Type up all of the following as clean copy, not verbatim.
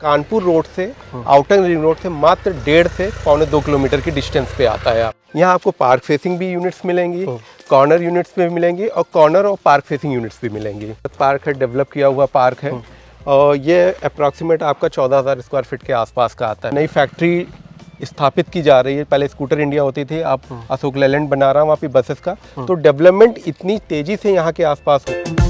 Kanpur road से outer ring road से मात्र 1.5 से 1.25 किलोमीटर की डिस्टेंस पे आता है। आप यहाँ आपको पार्क फेसिंग भी यूनिट्स मिलेंगी, कॉर्नर यूनिट्स भी मिलेंगी और कॉर्नर और पार्क फेसिंग यूनिट्स भी मिलेंगी। पार्क है, डेवलप किया हुआ पार्क है और ये अप्रॉक्सीमेट आपका 14,000 स्क्वायर फीट के आसपास का आता है। नई फैक्ट्री स्थापित की जा रही है। पहले स्कूटर इंडिया होती थी, अब अशोक लेलैंड बना रहा हूँ वहाँ पे बसेस का। तो डेवलपमेंट इतनी तेजी से यहाँ के आसपास हो।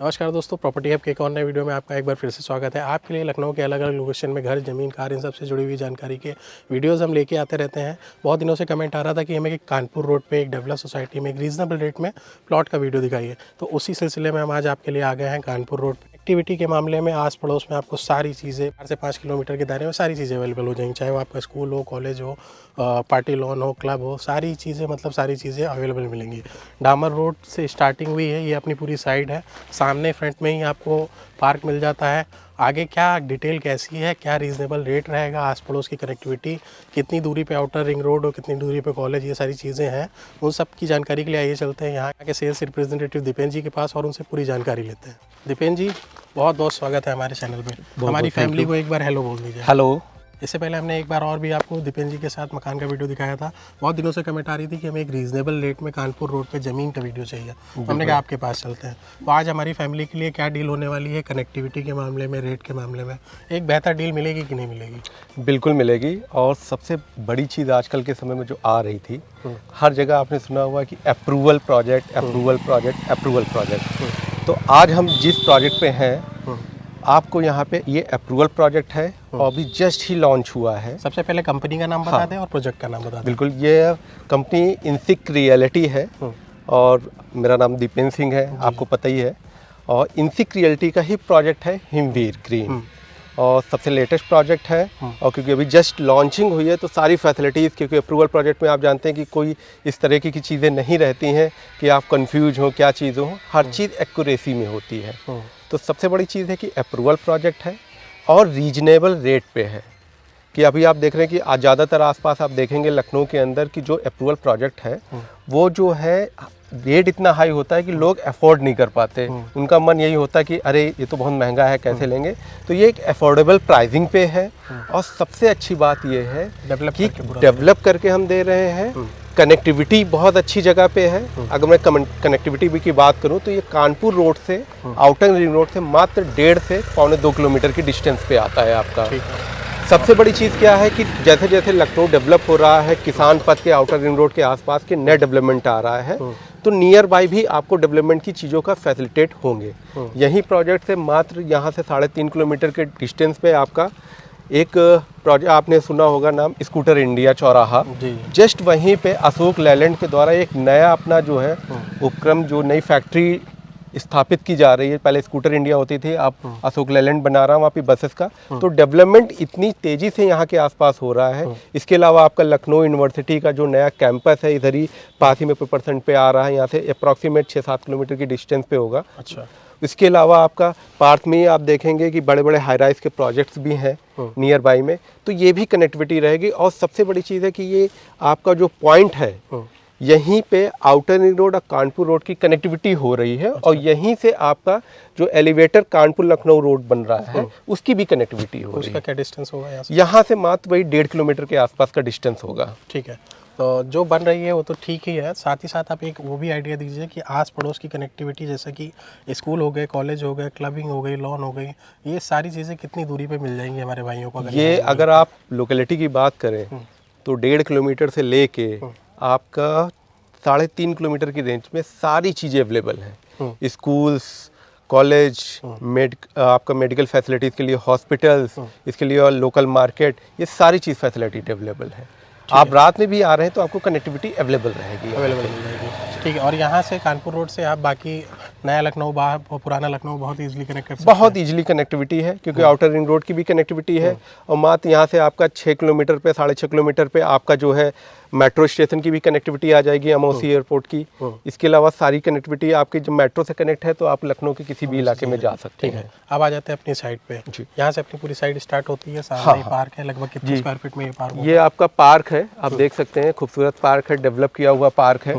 नमस्कार दोस्तों, प्रॉपर्टी हब के एक और नए वीडियो में आपका एक बार फिर से स्वागत है। आपके लिए लखनऊ के अलग अलग लोकेशन में घर, ज़मीन, कार, इन सब से जुड़ी हुई जानकारी के वीडियोस हम लेके आते रहते हैं। बहुत दिनों से कमेंट आ रहा था कि हमें एक कानपुर रोड पे एक डेवलप सोसाइटी में एक रीजनेबल रेट में प्लॉट का वीडियो दिखाइए। तो उसी सिलसिले में हम आज आपके लिए आ गए हैं कानपुर रोड पर। एक्टिविटी के मामले में आस पड़ोस में आपको सारी चीज़ें 4 से 5 किलोमीटर के दायरे में सारी चीज़ें अवेलेबल हो जाएंगी। चाहे वो आपका स्कूल हो, कॉलेज हो, पार्टी लॉन हो, क्लब हो, सारी चीज़ें सारी चीज़ें अवेलेबल मिलेंगी। डामर रोड से स्टार्टिंग हुई है, ये अपनी पूरी साइड है। सामने फ्रंट में ही आपको पार्क मिल जाता है। आगे क्या डिटेल कैसी है, क्या रीज़नेबल रेट रहेगा, आस पड़ोस की कनेक्टिविटी, कितनी दूरी पे आउटर रिंग रोड और कितनी दूरी पे कॉलेज, ये सारी चीज़ें हैं। उन सब की जानकारी के लिए आइए चलते हैं यहाँ के सेल्स रिप्रेजेंटेटिव दीपेन जी के पास और उनसे पूरी जानकारी लेते हैं। दीपेन जी, बहुत बहुत स्वागत है हमारे चैनल में। हमारी फैमिली को एक बार हेलो बोल दीजिए। हेलो। इससे पहले हमने एक बार और भी आपको दीपेन जी के साथ मकान का वीडियो दिखाया था। बहुत दिनों से कमेंट आ रही थी कि हमें एक रीजनेबल रेट में कानपुर रोड पे ज़मीन का वीडियो चाहिए। हमने कहा आपके पास चलते हैं। तो आज हमारी फैमिली के लिए क्या डील होने वाली है, कनेक्टिविटी के मामले में, रेट के मामले में एक बेहतर डील मिलेगी कि नहीं मिलेगी? बिल्कुल मिलेगी। और सबसे बड़ी चीज़ आजकल के समय में जो आ रही थी, हर जगह आपने सुना हुआ कि approval project, approval project, approval project. तो आज हम जिस प्रोजेक्ट पे हैं, आपको यहाँ पे ये अप्रूवल प्रोजेक्ट है और अभी जस्ट ही लॉन्च हुआ है। सबसे पहले कंपनी का नाम बता दें और प्रोजेक्ट का नाम बता दें। बिल्कुल, ये कंपनी इंसिक रियलिटी है और मेरा नाम दीपेन सिंह है, आपको पता ही है। और इंसिक रियलिटी का ही प्रोजेक्ट है हिमवीर ग्रीन और सबसे लेटेस्ट प्रोजेक्ट है। और क्योंकि अभी जस्ट लॉन्चिंग हुई है तो सारी फैसिलिटीज़, क्योंकि अप्रूवल प्रोजेक्ट में आप जानते हैं कि कोई इस तरह की चीज़ें नहीं रहती हैं कि आप कंफ्यूज हो क्या चीज़ हो, हर चीज़ एक्यूरेसी में होती है। तो सबसे बड़ी चीज़ है कि अप्रूवल प्रोजेक्ट है और रीजनेबल रेट पे है। कि अभी आप देख रहे हैं कि आज ज़्यादातर आसपास आप देखेंगे लखनऊ के अंदर कि जो अप्रूवल प्रोजेक्ट है वो जो है रेट इतना हाई होता है कि लोग अफोर्ड नहीं कर पाते। उनका मन यही होता है कि अरे ये तो बहुत महंगा है, कैसे लेंगे। तो ये एक अफोर्डेबल प्राइसिंग पे है। और सबसे अच्छी बात ये है कि डेवलप करके हम दे रहे हैं। कनेक्टिविटी बहुत अच्छी जगह पे है। अगर मैं कनेक्टिविटी की बात करूं तो ये कानपुर रोड से आउटर रिंग रोड से मात्र 1.5 से 1.25 किलोमीटर की डिस्टेंस पे आता है आपका। सबसे बड़ी चीज़ क्या है कि जैसे जैसे लखनऊ डेवलप हो रहा है, किसान पथ के आउटर रिंग रोड के आसपास के नए डेवलपमेंट आ रहा है, तो नियर बाय भी आपको डेवलपमेंट की चीज़ों का फैसिलिटेट होंगे। यही प्रोजेक्ट से मात्र यहाँ से 3.5 किलोमीटर के डिस्टेंस पे आपका एक प्रोजेक्ट आपने सुना होगा नाम, स्कूटर इंडिया चौराहा। जस्ट वहीं पे अशोक लेलैंड के द्वारा एक नया अपना जो है उपक्रम, जो नई फैक्ट्री स्थापित की जा रही है। पहले स्कूटर इंडिया होती थी, अब अशोक लेलैंड बना रहा हूँ वहाँ पे बसेस का। तो डेवलपमेंट इतनी तेज़ी से यहाँ के आसपास हो रहा है। इसके अलावा आपका लखनऊ यूनिवर्सिटी का जो नया कैंपस है इधर ही पास ही में % पे आ रहा है। यहाँ से अप्रॉक्सीमेट 6-7 किलोमीटर की डिस्टेंस पे होगा। अच्छा। इसके अलावा आपका पार्क में ही आप देखेंगे कि बड़े बड़े हाई राइज के प्रोजेक्ट्स भी हैं नियर बाई में, तो ये भी कनेक्टिविटी रहेगी। और सबसे बड़ी चीज़ है कि ये आपका जो पॉइंट है यहीं पे आउटर रिंग रोड और कानपुर रोड की कनेक्टिविटी हो रही है। और यहीं से आपका जो एलिवेटर कानपुर लखनऊ रोड बन रहा है उसकी भी कनेक्टिविटी हो रही है। उसका क्या डिस्टेंस होगा यहाँ से? यहाँ से मात्र वही 1.5 किलोमीटर के आसपास का डिस्टेंस होगा। ठीक है, तो जो बन रही है वो तो ठीक ही है। साथ ही साथ आप एक वो भी आइडिया दीजिए कि आस पड़ोस की कनेक्टिविटी, जैसे कि स्कूल हो गए, कॉलेज हो गए, क्लबिंग हो गई, लॉन हो गई, ये सारी चीज़ें कितनी दूरी पे मिल जाएंगी हमारे भाइयों को? ये अगर आप लोकेलिटी की बात करें तो 1.5 किलोमीटर से लेके आपका 3.5 किलोमीटर की रेंज में सारी चीज़ें अवेलेबल हैं। स्कूल्स, कॉलेज, आपका मेडिकल फैसिलिटीज़ के लिए हॉस्पिटल्स, इसके लिए और लोकल मार्केट, ये सारी चीज़ फैसिलिटी अवेलेबल है। आप रात में भी आ रहे हैं तो आपको कनेक्टिविटी अवेलेबल रहेगी। अवेलेबल मिल जाएगी, ठीक है। और यहाँ से कानपुर रोड से आप बाकी नया लखनऊ, बाहर पुराना लखनऊ बहुत इजीली कनेक्ट कर सकते हैं। बहुत इजीली कनेक्टिविटी है, क्योंकि आउटर रिंग रोड की भी कनेक्टिविटी है, और मात्र यहाँ से आपका 6 किलोमीटर पे 6.5 किलोमीटर पे आपका जो है मेट्रो स्टेशन की भी कनेक्टिविटी आ जाएगी, अमौसी एयरपोर्ट की। इसके अलावा सारी कनेक्टिविटी आपकी जब मेट्रो से कनेक्ट है तो आप लखनऊ के किसी भी इलाके में जा सकते हैं। अब आ जाते हैं अपनी साइड पे। यहाँ से अपनी पूरी साइड स्टार्ट होती है, सामने ही पार्क है। लगभग कितने स्क्वायर फीट में ये पार्क? ये आपका पार्क है, आप देख सकते हैं, खूबसूरत पार्क है, डेवलप किया हुआ पार्क है,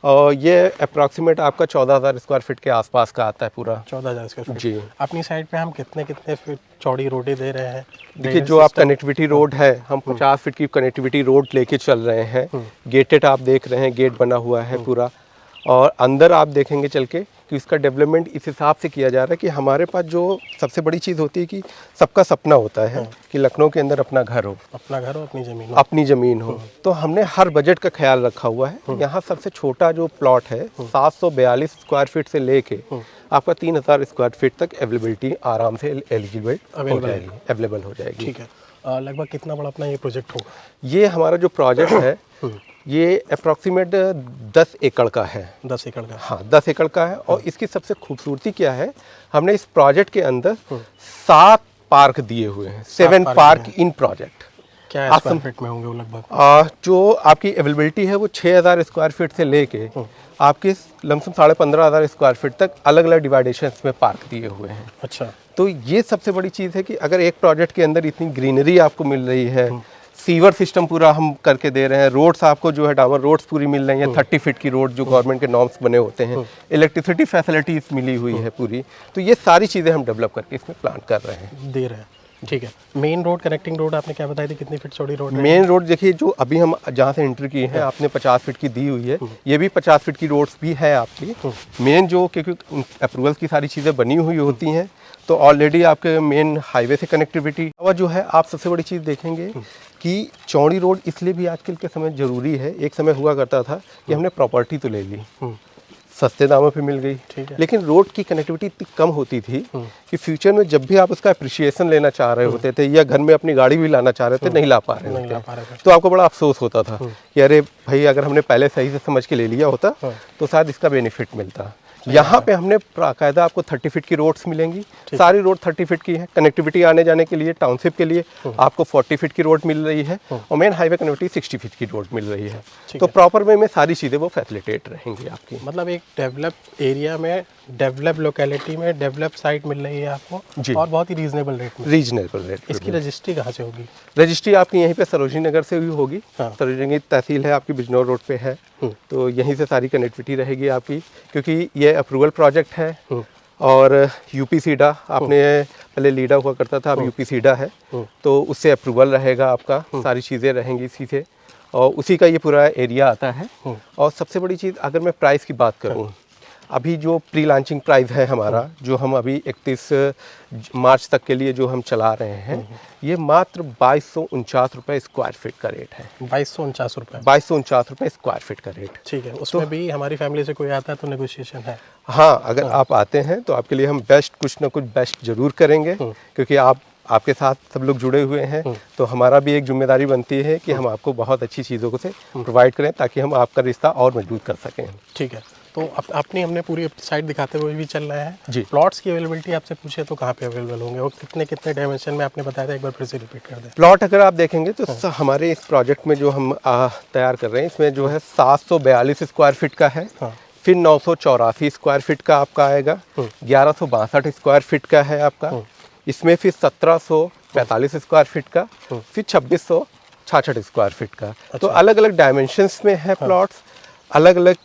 और ये अप्रॉक्सीमेट आपका 14,000 स्क्वायर फीट के आसपास का आता है पूरा। 14,000 स्क्वायर फीट जी। अपनी साइड पे हम कितने फीट चौड़ी रोडें दे रहे हैं? देखिए, जो आप कनेक्टिविटी रोड है, हम 50 फीट की कनेक्टिविटी रोड लेके चल रहे हैं। गेटेड आप देख रहे हैं, गेट बना हुआ है पूरा, और अंदर आप देखेंगे चल के कि इसका डेवलपमेंट इस हिसाब से किया जा रहा है कि हमारे पास जो सबसे बड़ी चीज़ होती है कि सबका सपना होता है कि लखनऊ के अंदर अपना घर हो, अपना घर हो, अपनी ज़मीन हो। तो हमने हर बजट का ख्याल रखा हुआ है। यहाँ सबसे छोटा जो प्लॉट है 742 स्क्वायर फीट से लेके आपका 3,000 स्क्वायर फीट तक अवेलेबिलिटी आराम से अवेलेबल हो जाएगी। ठीक है। लगभग कितना बड़ा अपना ये प्रोजेक्ट होगा? ये हमारा जो प्रोजेक्ट है ये अप्रॉक्सीमेट 10 एकड़ का है। 10 एकड़ का? हाँ, 10 एकड़ का है। और इसकी सबसे खूबसूरती क्या है, हमने इस प्रोजेक्ट के अंदर 7 पार्क दिए हुए हैं, 7 पार्क इन प्रोजेक्ट। क्या स्क्वायर फीट में होंगे वो लगभग? जो आपकी अवेलेबिलिटी है वो 6,000 स्क्वायर फीट से लेके आपके लमसम 15,500 स्क्वायर फीट तक अलग अलग डिवाइडेशंस में पार्क दिए हुए हैं। अच्छा। तो ये सबसे बड़ी चीज़ है कि अगर एक प्रोजेक्ट के अंदर इतनी ग्रीनरी आपको मिल रही है, सीवर सिस्टम पूरा हम करके दे रहे हैं, रोड्स आपको जो है डामर रोड्स पूरी मिल रही हैं, 30 फीट की रोड जो गवर्नमेंट के नॉर्म्स बने होते हैं, इलेक्ट्रिसिटी फैसिलिटीज मिली हुई है पूरी, तो ये सारी चीज़ें हम डेवलप करके इसमें प्लान कर रहे हैं, दे रहे हैं। ठीक है। मेन रोड, कनेक्टिंग रोड आपने क्या बताई थी, कितनी फीट चौड़ी रोड है? मेन रोड देखिए, जो अभी हम जहाँ से एंट्री किए हैं आपने 50 फीट की दी हुई है, ये भी 50 फीट की रोड्स भी है आपकी। मेन जो, क्योंकि अप्रूवल की सारी चीज़ें बनी हुई होती हैं, तो ऑलरेडी आपके मेन हाईवे से कनेक्टिविटी। और जो है आप सबसे बड़ी चीज़ देखेंगे कि चौड़ी रोड इसलिए भी आजकल के समय ज़रूरी है। एक समय हुआ करता था कि हमने प्रॉपर्टी तो ले ली, सस्ते दामों पे मिल गई, लेकिन रोड की कनेक्टिविटी इतनी कम होती थी कि फ्यूचर में जब भी आप उसका अप्रिशिएशन लेना चाह रहे होते थे या घर में अपनी गाड़ी भी लाना चाह रहे थे, नहीं ला पा रहे थे, तो आपको बड़ा अफसोस होता था कि अरे भाई, अगर हमने पहले सही से समझ के ले लिया होता तो शायद इसका बेनिफिट मिलता। यहाँ पे हमने बाकायदा आपको 30 फीट की रोड्स मिलेंगी, सारी रोड 30 फीट की है। कनेक्टिविटी आने जाने के लिए टाउनशिप के लिए आपको 40 फीट की रोड मिल रही है, और मेन हाईवे कनेक्टिविटी 60 फीट की रोड मिल रही है। तो प्रॉपर वे में सारी चीज़ें वो फैसिलिटेट रहेंगी आपकी। मतलब एक डेवलप एरिया में, डेवलप लोकेलिटी में डेवलप साइट मिल रही है आपको जी, और बहुत ही रीजनेबल रेट। इसकी रजिस्ट्री कहाँ से होगी? रजिस्ट्री आपकी यहीं पे सरोजनी नगर से भी होगी। सरोजनी तहसील है आपकी, बिजनौर रोड पे है, तो यहीं से सारी कनेक्टिविटी रहेगी आपकी, क्योंकि ये अप्रूवल प्रोजेक्ट है। और यूपी सीडा, आपने पहले लीडा हुआ करता था, अब यूपी सीडा है, तो उससे अप्रूवल रहेगा आपका, सारी चीज़ें रहेंगी इसी से, और उसी का ये पूरा एरिया आता है। और सबसे बड़ी चीज़, अगर मैं प्राइस की बात करूँ, अभी जो प्री लॉन्चिंग प्राइस है हमारा, जो हम अभी 31 मार्च तक के लिए जो हम चला रहे हैं, ये मात्र 2249 रुपये स्क्वायर फीट का रेट है। 2249 रुपये? 2249 रुपये स्क्वायर फीट का रेट। ठीक है। उसमें भी हमारी फैमिली से कोई आता है तो नेगोशिएशन है? हाँ, अगर आप आते हैं तो आपके लिए हम कुछ ना कुछ बेस्ट जरूर करेंगे, क्योंकि आपके साथ सब लोग जुड़े हुए हैं, तो हमारा भी एक जिम्मेदारी बनती है कि हम आपको बहुत अच्छी चीज़ों को से प्रोवाइड करें, ताकि हम आपका रिश्ता और मजबूत कर सकें। ठीक है। तो हमने पूरी साइट दिखाते हुए भी चल रहा है जी। प्लॉट्स की अवेलेबिलिटी आपसे पूछे तो कहाँ पे अवेलेबल होंगे, और कितने डायमेंशन में आपने बताया था, एक बार फिर से रिपीट कर दें। प्लॉट अगर आप देखेंगे तो हमारे इस प्रोजेक्ट में जो हम तैयार कर रहे हैं, इसमें जो है 742 स्क्वायर फीट का है, फिर 984 स्क्वायर फीट का आपका आएगा, 1162 स्क्वायर फीट का है आपका, इसमें फिर 1745 स्क्वायर फीट का, फिर 2666 स्क्वायर फीट का। तो अलग अलग डायमेंशंस में है प्लॉट्स, अलग अलग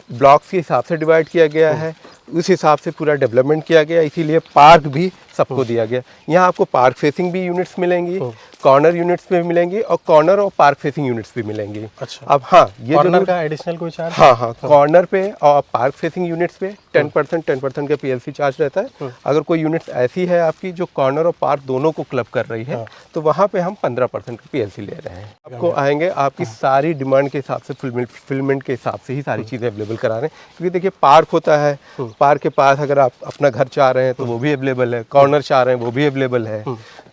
ब्लॉक्स के हिसाब से डिवाइड किया गया है, उस हिसाब से पूरा डेवलपमेंट किया गया, इसीलिए पार्क भी सबको दिया गया। यहाँ आपको पार्क फेसिंग भी यूनिट्स मिलेंगी, कॉर्नर यूनिट्स में भी मिलेंगी, और कॉर्नर और पार्क फेसिंग यूनिट्स भी मिलेंगी। अच्छा। अब हाँ, ये कॉर्नर का एडिशनल कोई चार्ज? हाँ, कॉर्नर पे और पार्क फेसिंग यूनिट्स पे 10% का PLC चार्ज रहता है। अगर कोई यूनिट्स ऐसी है आपकी जो कॉर्नर और पार्क दोनों को क्लब कर रही है, तो वहाँ पे हम 15% का PLC ले रहे हैं। आपको आएंगे, आपकी सारी डिमांड के हिसाब से, फुलफिलमेंट के हिसाब से ही सारी चीज़ें अवेलेबल करा रहे हैं। क्योंकि देखिए, पार्क होता है, पार्क के पास अगर आप अपना घर चाह रहे हैं तो वो भी अवेलेबल है, कॉर्नर चाह रहे हैं वो भी अवेलेबल है।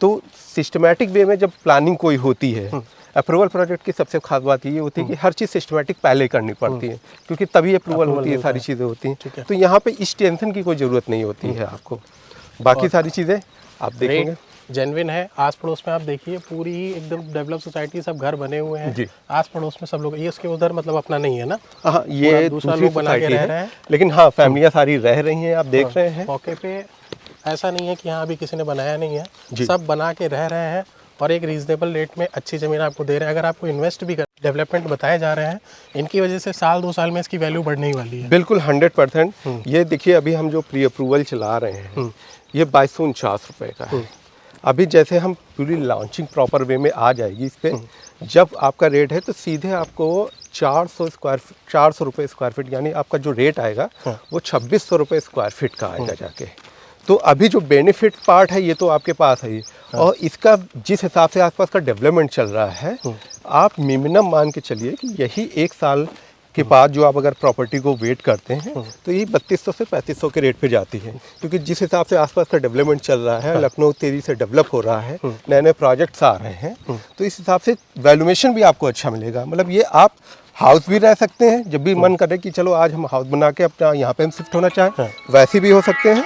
तो सिस्टमैटिक वे में जब प्लानिंग कोई होती है, अप्रूवल प्रोजेक्ट की सबसे खास बात ये होती है कि हर चीज़ सिस्टमेटिक पहले करनी पड़ती है, क्योंकि तभी अप्रूवल होती है, सारी चीज़ें होती हैं। तो यहाँ पे इस टेंशन की कोई ज़रूरत नहीं होती है आपको। बाकी सारी चीज़ें आप देखेंगे जेन्युइन है। आस पड़ोस में आप देखिए पूरी ही एकदम डेवलप सोसाइटी, सब घर बने हुए हैं जी। आस पड़ोस में सब लोग। ये उसके उधर मतलब अपना नहीं है ना? हाँ, ये दूसरा दूसरी लोग बना के सोसाइटी रह रहे है, हैं, लेकिन हाँ फैमिलियाँ सारी रह रही हैं, आप देख रहे हैं। मौके पे ऐसा नहीं है कि यहाँ अभी किसी ने बनाया नहीं है, जी। सब बना के रह रहे हैं और एक रीजनेबल रेट में अच्छी ज़मीन आपको दे रहे हैं। अगर आपको इन्वेस्ट भी कर, डेवलपमेंट बताए जा रहे हैं, इनकी वजह से साल 2 साल में इसकी वैल्यू बढ़ने ही वाली है। बिल्कुल 100%। ये देखिए अभी हम जो प्री अप्रूवल चला रहे हैं ये 2249 रुपये का है। अभी जैसे हम पूरी लॉन्चिंग प्रॉपर वे में आ जाएगी इस पर, जब आपका रेट है तो सीधे आपको 400 रुपये स्क्वायर फीट, यानी आपका जो रेट आएगा वो 2600 रुपये स्क्वायर फीट का आएगा जाके। तो अभी जो बेनिफिट पार्ट है ये तो आपके पास है ही, और इसका जिस हिसाब से आसपास का डेवलपमेंट चल रहा है, आप मिनिमम मान के चलिए कि यही 1 साल के बाद जो आप अगर प्रॉपर्टी को वेट करते हैं तो ये 3200 से 3500 के रेट पे जाती है, क्योंकि जिस हिसाब से आसपास का डेवलपमेंट चल रहा है, लखनऊ तेजी से डेवलप हो रहा है, नए नए प्रोजेक्ट्स आ रहे हैं, तो इस हिसाब से वैल्यूएशन भी आपको अच्छा मिलेगा। मतलब ये आप हाउस भी रह सकते हैं, जब भी मन करे कि चलो आज हम हाउस बना के अपना यहाँ पे हम शिफ्ट होना चाहें, वैसे भी हो सकते हैं।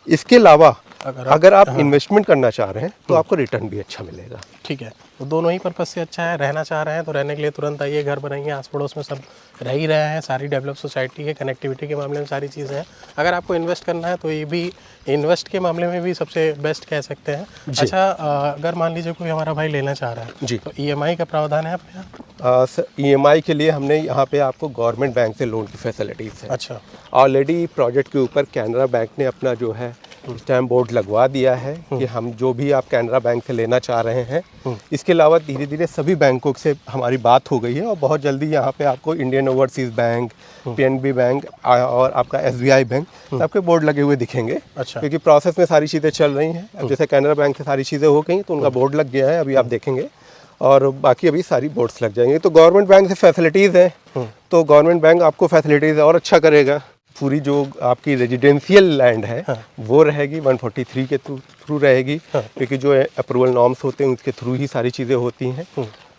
इसके अलावा अगर आप इन्वेस्टमेंट करना चाह रहे हैं तो आपको रिटर्न भी अच्छा मिलेगा। ठीक है, तो दोनों ही पर्पज़ से अच्छा है। रहना चाह रहे हैं तो रहने के लिए तुरंत आइए, घर बनाइए, आस पड़ोस में सब रह ही रहे हैं, सारी डेवलप सोसाइटी है, कनेक्टिविटी के मामले में सारी चीज़ें हैं। अगर आपको इन्वेस्ट करना है तो ये भी इन्वेस्ट के मामले में भी सबसे बेस्ट कह सकते हैं। अच्छा, अगर मान लीजिए कोई हमारा भाई लेना चाह रहा है जी, तो EMI का प्रावधान है आपके यहाँ? EMI के लिए हमने यहाँ पे आपको गवर्नमेंट बैंक से लोन की फैसिलिटीज़ है। अच्छा, ऑलरेडी प्रोजेक्ट के ऊपर कैनरा बैंक ने अपना जो है स्टैम्प बोर्ड लगवा दिया है कि हम जो भी आप कैनरा बैंक से लेना चाह रहे हैं। इसके अलावा धीरे धीरे सभी बैंकों से हमारी बात हो गई है, और बहुत जल्दी यहाँ पे आपको Indian overseas bank, PNB bank और आपका SBI बैंक सबके बोर्ड लगे हुए दिखेंगे। अच्छा, क्योंकि प्रोसेस में सारी चीज़ें चल रही हैं। अब जैसे कैनरा बैंक से सारी चीज़ें हो गई तो उनका बोर्ड लग गया है, अभी आप देखेंगे, और बाकी अभी सारी बोर्ड्स लग जाएंगे। तो गवर्नमेंट बैंक से फैसिलिटीज़ हैं, तो गवर्नमेंट बैंक आपको फैसिलिटीज़ और अच्छा करेगा। पूरी जो आपकी रेजिडेंशियल लैंड है वो रहेगी 143 के थ्रू रहेगी, क्योंकि जो अप्रूवल नॉर्म्स होते हैं उसके थ्रू ही सारी चीज़ें होती हैं,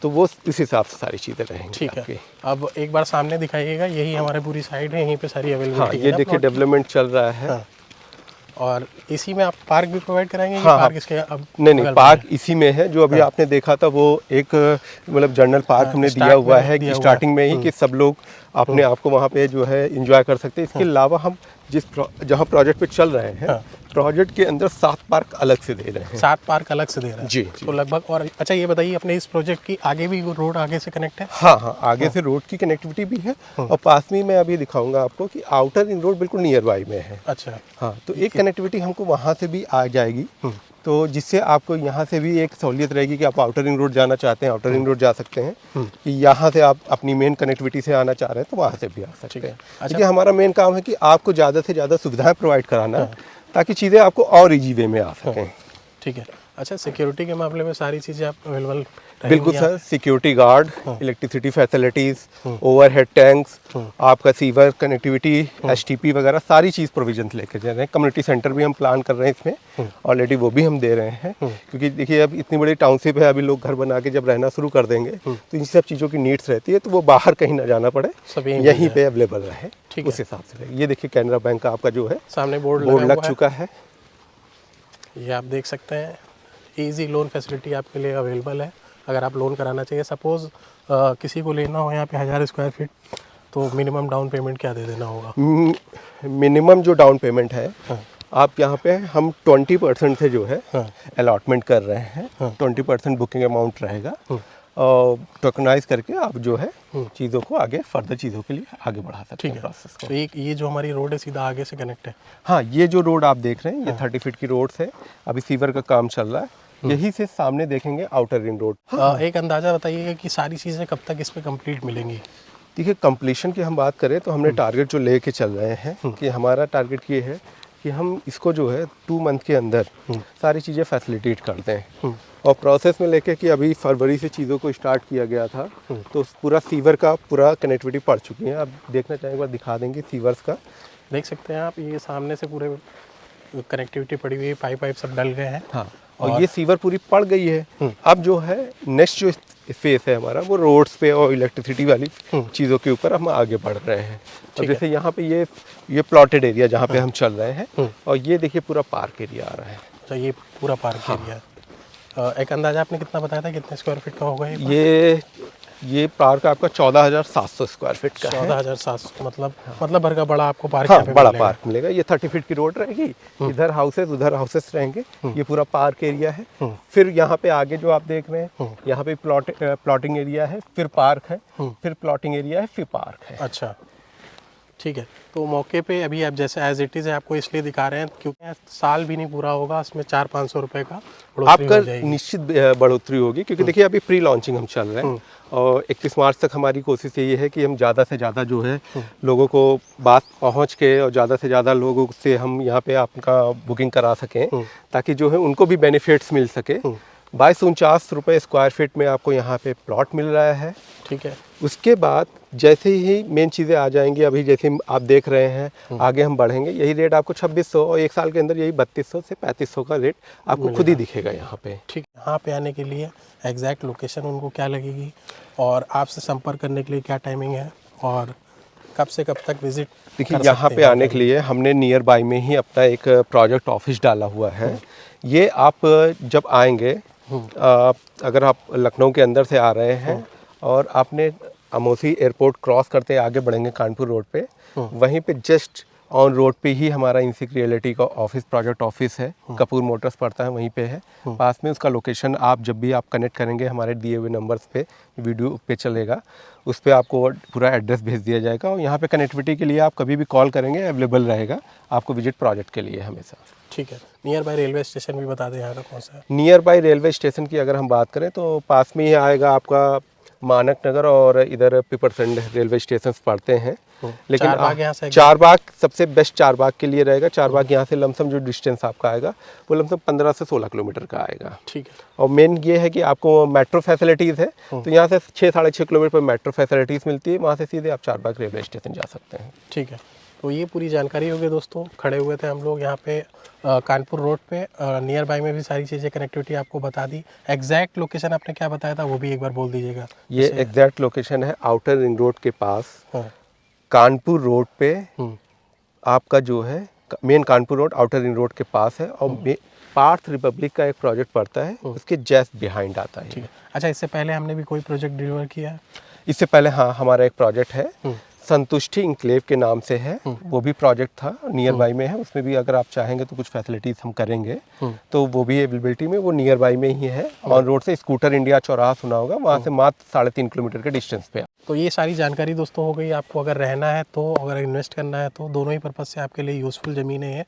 तो वो इस हिसाब से सारी चीज़ें रहेंगी। ठीक है, अब एक बार सामने दिखाइएगा, यही हमारी पूरी साइड है, यहीं पे सारी अवेलेबिलिटी हाँ, ये देखिए डेवलपमेंट चल रहा है। और इसी में आप पार्क भी प्रोवाइड कराएंगे? हाँ, पार्क इसके अब नहीं, पार्क इसी में है। जो अभी आपने देखा था वो एक मतलब जनरल पार्क हमने दिया हुआ है कि स्टार्टिंग में ही, कि सब लोग अपने आप को वहाँ पे जो है एंजॉय कर सकते हैं। इसके अलावा हम जहाँ प्रोजेक्ट पे चल रहे हैं, प्रोजेक्ट के अंदर 7 पार्क अलग से दे रहे हैं। 7 पार्क अलग से दे रहे हैं जी, तो लगभग। और अच्छा ये बताइए, अपने इस प्रोजेक्ट की आगे भी रोड आगे से कनेक्ट है? हाँ, आगे से रोड की कनेक्टिविटी भी है, और पास में मैं अभी दिखाऊंगा आपको कि आउटर रिंग रोड बिल्कुल नियर बाई में है। अच्छा, हाँ, तो एक कनेक्टिविटी हमको वहाँ से भी आ जाएगी, तो जिससे आपको यहाँ से भी एक सहूलियत रहेगी कि आप आउटर रिंग रोड जाना चाहते हैं, आउटर रिंग रोड जा सकते हैं, कि यहाँ से आप अपनी मेन कनेक्टिविटी से आना चाह रहे हैं तो वहाँ से भी आ सकते हैं। क्योंकि हमारा मेन काम है कि आपको ज़्यादा से ज़्यादा सुविधाएं प्रोवाइड कराना, ताकि चीज़ें आपको और ईजी वे में आ सकें। ठीक है। अच्छा, सिक्योरिटी के मामले में सारी चीज़ें आप अवेलेबल? बिल्कुल sir, security guard, electricity facilities, overhead tanks, आपका सीवर कनेक्टिविटी, STP वगैरह सारी चीज़ प्रोविजन लेके जा रहे हैं। कम्युनिटी सेंटर भी हम प्लान कर रहे हैं इसमें, ऑलरेडी वो भी हम दे रहे हैं, क्योंकि देखिए अब इतनी बड़ी टाउनशिप है, अभी लोग घर बना के जब रहना शुरू कर देंगे तो इन सब चीज़ों की नीड्स रहती है, तो वो बाहर कहीं ना जाना पड़े, यहीं पे अवेलेबल रहे, उस हिसाब से। ये देखिए कैनरा बैंक का आपका जो है सामने बोर्ड लग चुका है, ये आप देख सकते हैं। ईजी लोन फैसिलिटी आपके लिए अवेलेबल है अगर आप लोन कराना चाहिए। सपोज़ किसी को लेना हो यहाँ पे 1000 स्क्वायर फीट, तो मिनिमम डाउन पेमेंट क्या दे देना होगा? मिनिमम जो डाउन पेमेंट है, आप यहाँ पे हम 20% से जो है अलॉटमेंट कर रहे हैं। 20% बुकिंग अमाउंट रहेगा, और टोकनाइज करके आप जो है चीज़ों को आगे फर्दर चीज़ों के लिए आगे बढ़ा सकते हैं प्रोसेस को। तो ये जो हमारी रोड है सीधा आगे से कनेक्ट है? हाँ, ये जो रोड आप देख रहे हैं ये 30 फीट की रोड है, अभी सीवर का काम चल रहा है, यही से सामने देखेंगे आउटर रिंग रोड। एक अंदाज़ा बताइएगा कि सारी चीज़ें कब तक इस पर कंप्लीट मिलेंगी? देखिए, कंप्लीशन की हम बात करें तो हमने टारगेट जो लेके चल रहे हैं कि हमारा टारगेट ये है कि हम इसको जो है 2 मंथ के अंदर सारी चीज़ें फैसिलिटेट करते हैं, और प्रोसेस में लेके कि अभी फरवरी से चीज़ों को स्टार्ट किया गया था, तो पूरा सीवर का पूरा कनेक्टिविटी पड़ चुकी है। आप देखना चाहें एक बार दिखा देंगे सीवर्स का, देख सकते हैं आप, ये सामने से पूरे कनेक्टिविटी पड़ी हुई है, पाइप सब डल गए हैं। हाँ, और ये सीवर पूरी पड़ गई है। अब जो है नेक्स्ट जो फेस है हमारा वो रोड्स पे और इलेक्ट्रिसिटी वाली चीज़ों के ऊपर हम आगे बढ़ रहे हैं। अब जैसे यहाँ पे ये प्लॉटेड एरिया जहाँ पे हम चल रहे हैं, और ये देखिए पूरा पार्क एरिया आ रहा है। तो ये पूरा पार्क एरिया है। एक अंदाजा आपने कितना बताया था, कितने स्क्वायर फीट का होगा ये पार्क आपका 14,700 स्क्वायर फीट का है। 14,700 मतलब भर का बड़ा आपको पार्क हाँ, यहाँ पे बड़ा मिलेगा। पार्क मिलेगा। ये 30 फीट की रोड रहेगी, इधर हाउसेस उधर हाउसेस रहेंगे। ये पूरा पार्क एरिया है। फिर यहाँ पे आगे जो आप देख रहे हैं, यहाँ पे प्लॉटिंग एरिया है, फिर पार्क है, फिर प्लॉटिंग एरिया है, फिर पार्क है। अच्छा, ठीक है। तो मौके पे अभी आप जैसे एज इट इज़ है, आपको इसलिए दिखा रहे हैं क्योंकि साल भी नहीं पूरा होगा, इसमें 400-500 रुपये का आपका निश्चित बढ़ोतरी होगी, क्योंकि देखिए अभी प्री लॉन्चिंग हम चल रहे हैं और 31 मार्च तक हमारी कोशिश यही है कि हम ज़्यादा से ज़्यादा जो है लोगों को बात पहुंच के और ज़्यादा से ज़्यादा लोगों से हम यहाँ पे आपका बुकिंग करा सकें, ताकि जो है उनको भी बेनिफिट्स मिल सके। 2249 रुपये स्क्वायर फीट में आपको यहाँ पे प्लॉट मिल रहा है। ठीक है। उसके बाद जैसे ही मेन चीज़ें आ जाएंगी, अभी जैसे आप देख रहे हैं आगे हम बढ़ेंगे, यही रेट आपको 2600 और एक साल के अंदर यही 3200 से 3500 का रेट आपको खुद ही दिखेगा यहाँ पे। ठीक है। यहाँ पे आने के लिए एग्जैक्ट लोकेशन उनको क्या लगेगी और आपसे संपर्क करने के लिए क्या टाइमिंग है और कब से कब तक विजिट? देखिए यहाँ पे आने के लिए हमने नियर बाय में ही अपना एक प्रोजेक्ट ऑफिस डाला हुआ है। ये आप जब आएंगे, अगर आप लखनऊ के अंदर से आ रहे हैं और आपने अमोसी एयरपोर्ट क्रॉस करते आगे बढ़ेंगे कानपुर रोड पे, वहीं पे जस्ट ऑन रोड पे ही हमारा इंसिक रियलिटी का ऑफिस, प्रोजेक्ट ऑफिस है। कपूर मोटर्स पड़ता है, वहीं पे है पास में। उसका लोकेशन आप जब भी आप कनेक्ट करेंगे हमारे दिए हुए नंबर्स पे, वीडियो पे चलेगा, उस पर आपको पूरा एड्रेस भेज दिया जाएगा। और यहाँ पे कनेक्टिविटी के लिए आप कभी भी कॉल करेंगे, अवेलेबल रहेगा आपको विजिट प्रोजेक्ट के लिए हमेशा। ठीक है। नियर बाय रेलवे स्टेशन भी बता दें यहाँ का कौन सा है? नियर बाय रेलवे स्टेशन की अगर हम बात करें तो पास में ही आएगा आपका मानक नगर, और इधर पिपरसंड रेलवे स्टेशन पड़ते हैं। लेकिन चारबाग सबसे बेस्ट चारबाग के लिए रहेगा। चारबाग यहाँ से लमसम जो डिस्टेंस आपका आएगा वो लमसम 15 से 16 किलोमीटर का आएगा। ठीक है। और मेन ये है कि आपको मेट्रो फैसिलिटीज़ है, तो यहाँ से 6-6.5 किलोमीटर पर मेट्रो फैसिलिटीज़ मिलती है। वहाँ से सीधे आप चारबाग रेलवे स्टेशन जा सकते हैं। ठीक है। तो ये पूरी जानकारी होगी दोस्तों। खड़े हुए थे हम लोग यहाँ पे कानपुर रोड पे, नियर बाय में भी सारी चीज़ें, कनेक्टिविटी आपको बता दी। एग्जैक्ट लोकेशन आपने क्या बताया था वो भी एक बार बोल दीजिएगा। ये एग्जैक्ट लोकेशन है आउटर रिंग रोड के पास, कानपुर रोड पे आपका जो है main Kanpur road outer ring road के पास है। और पार्थ रिपब्लिक का एक प्रोजेक्ट पड़ता है, उसके जस्ट बिहाइंड आता है। ठीक है। अच्छा, इससे पहले हमने भी कोई प्रोजेक्ट डिलीवर किया है? इससे पहले हाँ, हमारा एक प्रोजेक्ट है संतुष्टि इंक्लेव के नाम से है, वो भी प्रोजेक्ट था, नियर बाय में है। उसमें भी अगर आप चाहेंगे तो कुछ फैसिलिटीज़ हम करेंगे, तो वो भी अवेलेबिलिटी में, वो नियर बाय में ही है। ऑन रोड से स्कूटर इंडिया चौराहा सुना होगा, वहाँ से मात्र 3.5 किलोमीटर के डिस्टेंस पे। तो ये सारी जानकारी दोस्तों हो गई। आपको अगर रहना है तो, अगर इन्वेस्ट करना है तो, दोनों ही पर्पज़ से आपके लिए यूज़फुल ज़मीनें हैं।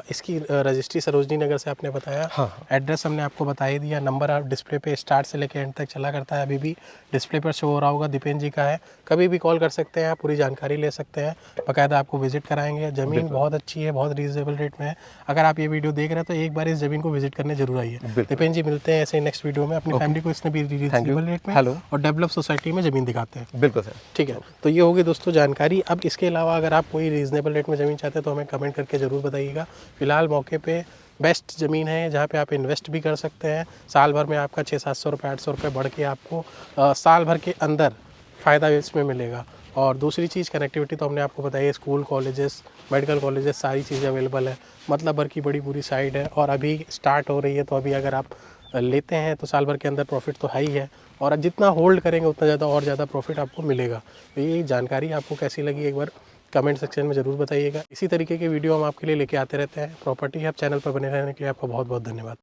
इसकी रजिस्ट्री सरोजनी नगर से आपने बताया। हाँ। एड्रेस हमने आपको बता ही दिया। नंबर आप डिस्प्ले पे स्टार्ट से लेकर एंड तक चला करता है, अभी भी डिस्प्ले पर शो हो रहा होगा, दीपेन जी का है। कभी भी कॉल कर सकते हैं आप, पूरी जानकारी ले सकते हैं, बाकायदा आपको विजिट कराएंगे। ज़मीन बहुत अच्छी है, बहुत रीजनेबल रेट में है। अगर आप ये वीडियो देख रहे हैं तो एक बार इस ज़मीन को विजिट करने जरूर आइए। दीपेन जी मिलते हैं ऐसे नेक्स्ट वीडियो में। अपनी फैमिली को इसने भी रीजनेबल रेट में और डेवलप सोसाइटी में ज़मीन दिखाते हैं। बिल्कुल सर। ठीक है। तो ये होगी दोस्तों जानकारी। अब इसके अलावा अगर आप कोई रीज़नेबल रेट में ज़मीन चाहते हैं तो हमें कमेंट करके ज़रूर बताइएगा। फिलहाल मौके पे बेस्ट ज़मीन है जहाँ पे आप इन्वेस्ट भी कर सकते हैं। साल भर में आपका 600-700 रुपये 800 रुपये बढ़ के आपको साल भर के अंदर फ़ायदा इसमें मिलेगा। और दूसरी चीज़ कनेक्टिविटी तो हमने आपको बताई है, स्कूल, कॉलेजेस, मेडिकल कॉलेजेस, सारी चीज़ें अवेलेबल है। मतलब भर की बड़ी पूरी साइड है और अभी स्टार्ट हो रही है। तो अभी अगर आप लेते हैं तो साल भर के अंदर प्रॉफिट तो है ही है, और जितना होल्ड करेंगे उतना ज़्यादा और ज़्यादा प्रॉफिट आपको मिलेगा। तो ये जानकारी आपको कैसी लगी एक बार कमेंट सेक्शन में ज़रूर बताइएगा। इसी तरीके के वीडियो हम आपके लिए लेके आते रहते हैं। प्रॉपर्टी हब चैनल पर बने रहने के लिए आपका बहुत बहुत धन्यवाद।